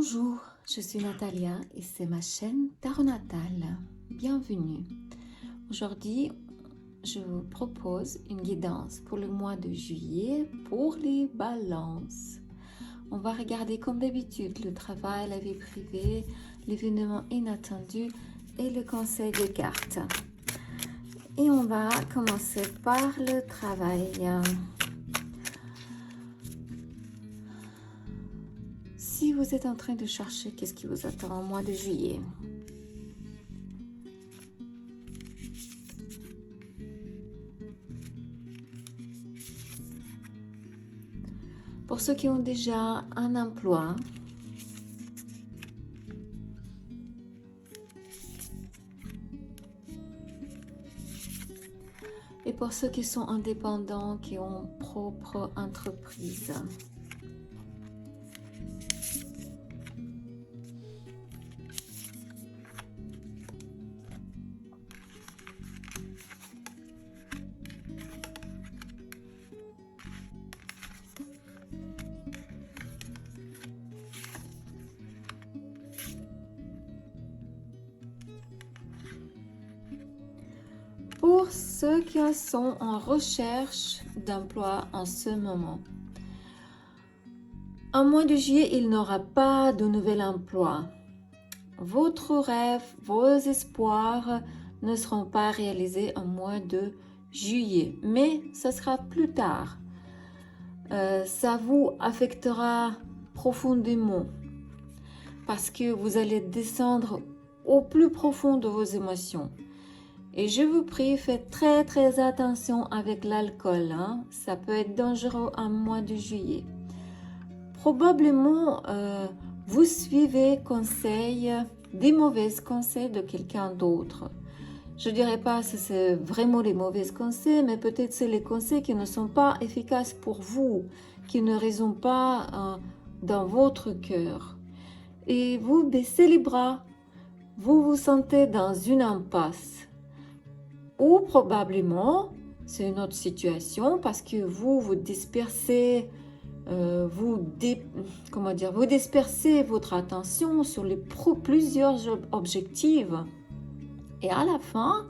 Bonjour, je suis Natalia et c'est ma chaîne Tarot Natal. Bienvenue. Aujourd'hui, je vous propose une guidance pour le mois de juillet pour les balances. On va regarder comme d'habitude le travail, la vie privée, l'événement inattendu et le conseil de cartes. Et on va commencer par le travail. Si vous êtes en train de chercher qu'est-ce qui vous attend au mois de juillet, pour ceux qui ont déjà un emploi, et pour ceux qui sont indépendants, qui ont propre entreprise. Pour ceux qui sont en recherche d'emploi en ce moment, en mois de juillet, il n'aura pas de nouvel emploi. Votre rêve, vos espoirs ne seront pas réalisés en mois de juillet, mais ce sera plus tard. Ça vous affectera profondément parce que vous allez descendre au plus profond de vos émotions. Et je vous prie, faites très attention avec l'alcool. Ça peut être dangereux en mois de juillet. Probablement, vous suivez des mauvais conseils de quelqu'un d'autre. Je ne dirais pas que c'est vraiment les mauvais conseils, mais peut-être c'est les conseils qui ne sont pas efficaces pour vous, qui ne résonnent pas dans votre cœur. Et vous baissez les bras, vous vous sentez dans une impasse. Ou probablement, c'est une autre situation parce que vous dispersez, vous dispersez votre attention sur plusieurs objectifs. Et à la fin,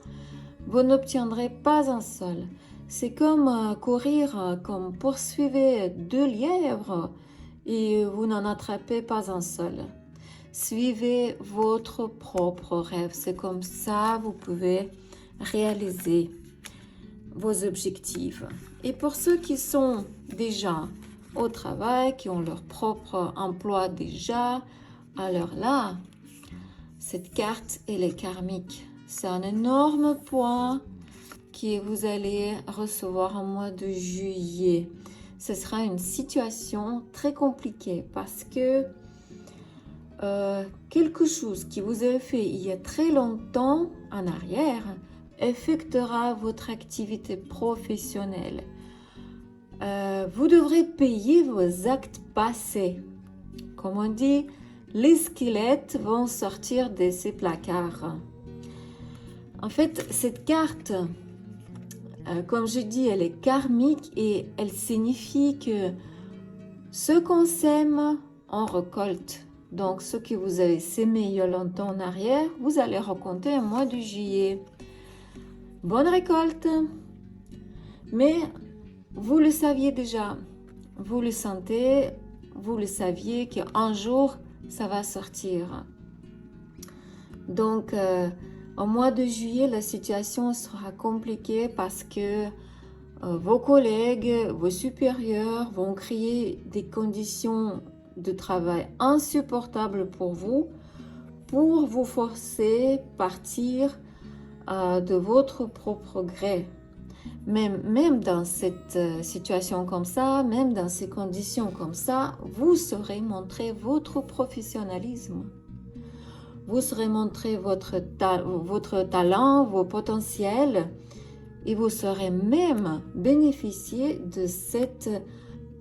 vous n'obtiendrez pas un seul. C'est comme courir, comme poursuivre 2 lièvres et vous n'en attrapez pas un seul. Suivez votre propre rêve. C'est comme ça vous pouvez réaliser vos objectifs. Et pour ceux qui sont déjà au travail, qui ont leur propre emploi déjà, alors là, cette carte, elle est karmique. C'est un énorme point que vous allez recevoir en mois de juillet. Ce sera une situation très compliquée parce que quelque chose qui vous avez fait il y a très longtemps en arrière affectera votre activité professionnelle. Vous devrez payer vos actes passés. Comme on dit, les squelettes vont sortir de ces placards. En fait, cette carte, comme je dis, elle est karmique et elle signifie que ce qu'on sème, on récolte. Donc, ce que vous avez sémé il y a longtemps en arrière, vous allez récolter au mois de juillet. Bonne récolte! Mais vous le saviez déjà, vous le sentez, vous le saviez qu'un jour, ça va sortir. Donc, au mois de juillet, la situation sera compliquée parce que vos collègues, vos supérieurs vont créer des conditions de travail insupportables pour vous forcer à partir de votre propre gré. Même dans cette situation comme ça, même dans ces conditions comme ça, vous saurez montrer votre professionnalisme. Vous saurez montrer votre talent, vos potentiels et vous saurez même bénéficier de cette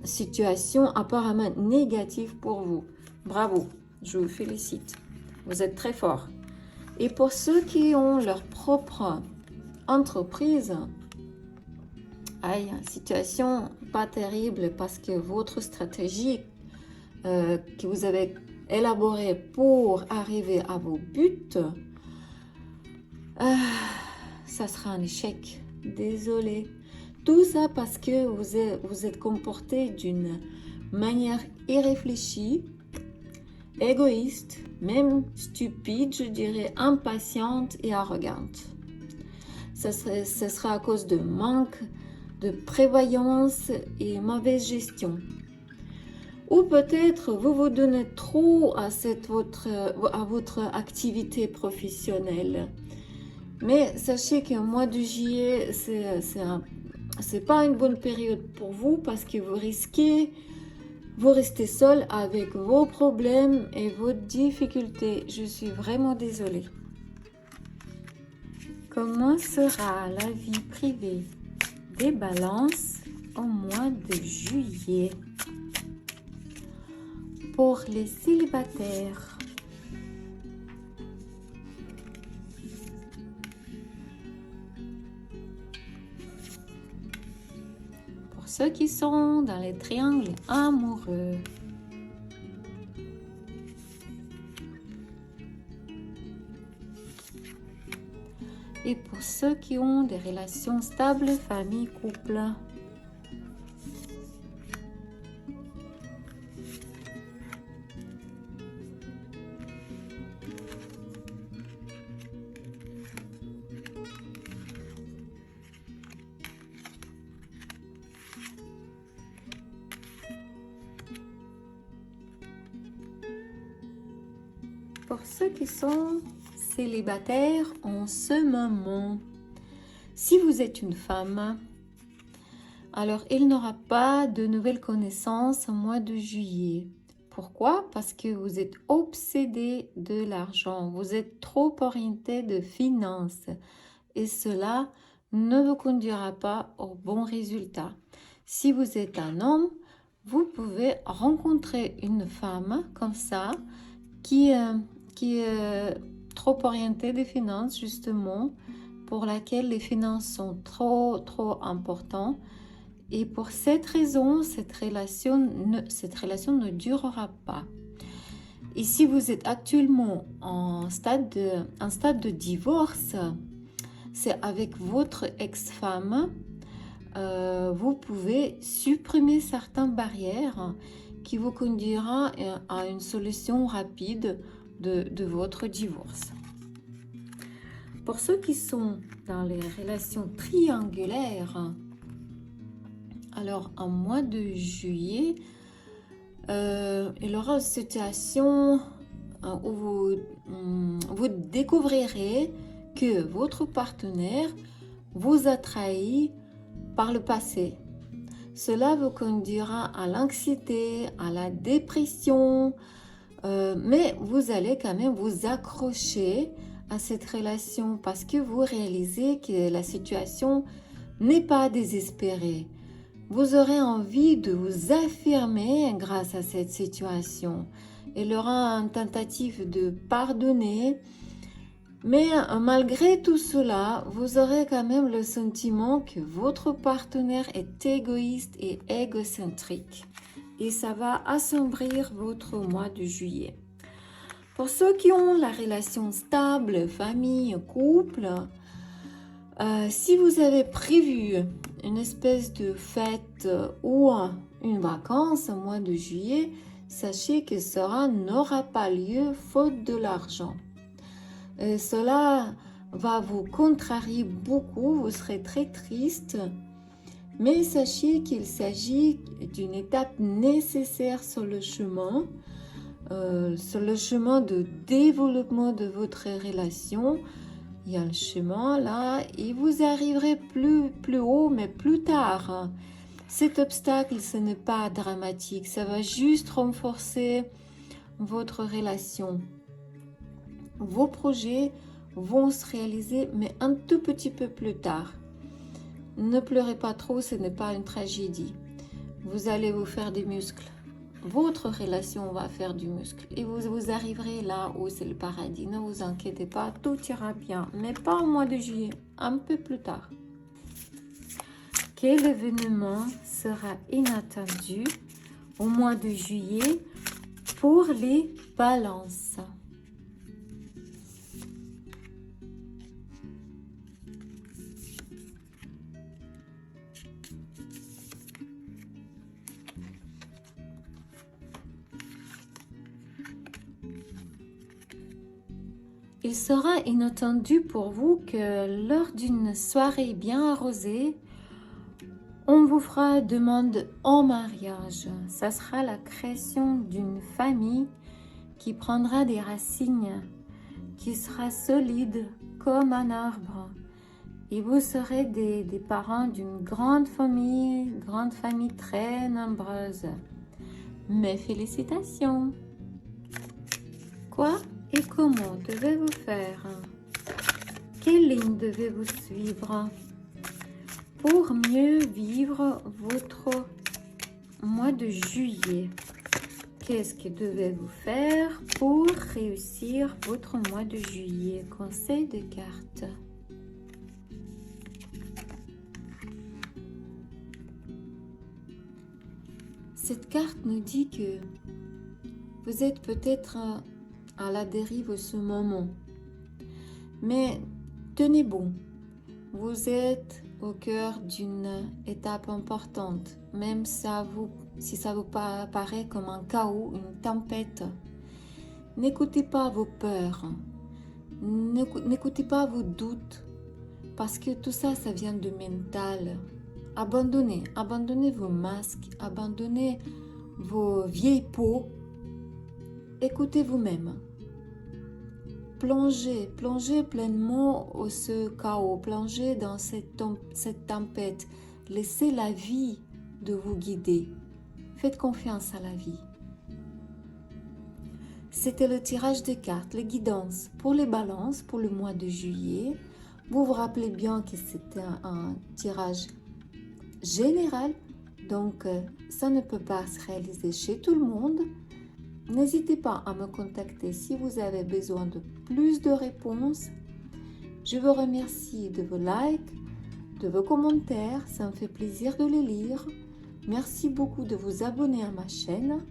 situation apparemment négative pour vous. Bravo, je vous félicite. Vous êtes très fort. Et pour ceux qui ont leur propre entreprise, situation pas terrible parce que votre stratégie que vous avez élaborés pour arriver à vos buts, ça sera un échec. Désolé. Tout ça parce que vous êtes comporté d'une manière irréfléchie, égoïste, même stupide, je dirais, impatiente et arrogante. Ce sera à cause de manque de prévoyance et mauvaise gestion. Ou peut-être vous vous donnez trop à votre activité professionnelle. Mais sachez qu'un mois de juillet, c'est pas une bonne période pour vous parce que vous restez seul avec vos problèmes et vos difficultés. Je suis vraiment désolée. Comment sera la vie privée des balances au mois de juillet? Pour les célibataires, pour ceux qui sont dans les triangles amoureux, et pour ceux qui ont des relations stables, famille, couple. Pour ceux qui sont célibataires en ce moment, si vous êtes une femme, alors il n'aura pas de nouvelles connaissances au mois de juillet. Pourquoi? Parce que vous êtes obsédé de l'argent, vous êtes trop orienté de finances et cela ne vous conduira pas au bon résultat. Si vous êtes un homme, vous pouvez rencontrer une femme comme ça qui est trop orientée des finances justement, pour laquelle les finances sont trop importantes. Et pour cette raison, cette relation ne durera pas. Et si vous êtes actuellement en stade de divorce, c'est avec votre ex-femme, vous pouvez supprimer certaines barrières qui vous conduira à une solution rapide de votre divorce. Pour ceux qui sont dans les relations triangulaires, alors en mois de juillet, il y aura une situation où vous découvrirez que votre partenaire vous a trahi par le passé. Cela vous conduira à l'anxiété, à la dépression, mais vous allez quand même vous accrocher à cette relation parce que vous réalisez que la situation n'est pas désespérée. Vous aurez envie de vous affirmer grâce à cette situation. Il y aura une tentative de pardonner, mais malgré tout cela, vous aurez quand même le sentiment que votre partenaire est égoïste et égocentrique. Et ça va assombrir votre mois de juillet. Pour ceux qui ont la relation stable, famille, couple, si vous avez prévu une espèce de fête ou une vacance au mois de juillet, sachez que cela n'aura pas lieu faute de l'argent. Cela va vous contrarier beaucoup, vous serez très triste, mais sachez qu'il s'agit d'une étape nécessaire sur le chemin de développement de votre relation. Il y a le chemin là et vous arriverez plus haut, mais plus tard. Cet obstacle, ce n'est pas dramatique, ça va juste renforcer votre relation. Vos projets vont se réaliser, mais un tout petit peu plus tard. Ne pleurez pas trop, ce n'est pas une tragédie. Vous allez vous faire des muscles. Votre relation va faire du muscle et vous arriverez là où c'est le paradis. Ne vous inquiétez pas, tout ira bien, mais pas au mois de juillet, un peu plus tard. Quel événement sera inattendu au mois de juillet Pour les balances. Il sera inattendu pour vous que lors d'une soirée bien arrosée, on vous fera demande en mariage. Ça sera la création d'une famille qui prendra des racines, qui sera solide comme un arbre. Et vous serez des parents d'une grande famille très nombreuse. Mes félicitations! Quoi et comment devez-vous faire? Quelle ligne devez-vous suivre pour mieux vivre votre mois de juillet? Qu'est-ce que devez-vous faire pour réussir votre mois de juillet? Conseil de cartes. Cette carte nous dit que vous êtes peut-être à la dérive en ce moment. Mais tenez bon, vous êtes au cœur d'une étape importante, même si ça vous paraît comme un chaos, une tempête. N'écoutez pas vos peurs, n'écoutez pas vos doutes, parce que tout ça, ça vient de mental. Abandonnez vos masques, abandonnez vos vieilles peaux, écoutez vous-même. Plongez pleinement dans ce chaos, plongez dans cette tempête. Laissez la vie de vous guider. Faites confiance à la vie. C'était le tirage de cartes, les guidances pour les balances pour le mois de juillet. Vous vous rappelez bien que c'était un tirage général, donc ça ne peut pas se réaliser chez tout le monde. N'hésitez pas à me contacter si vous avez besoin de plus de réponses. Je vous remercie de vos likes, de vos commentaires, ça me fait plaisir de les lire. Merci beaucoup de vous abonner à ma chaîne.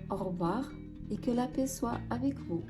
Au revoir et que la paix soit avec vous.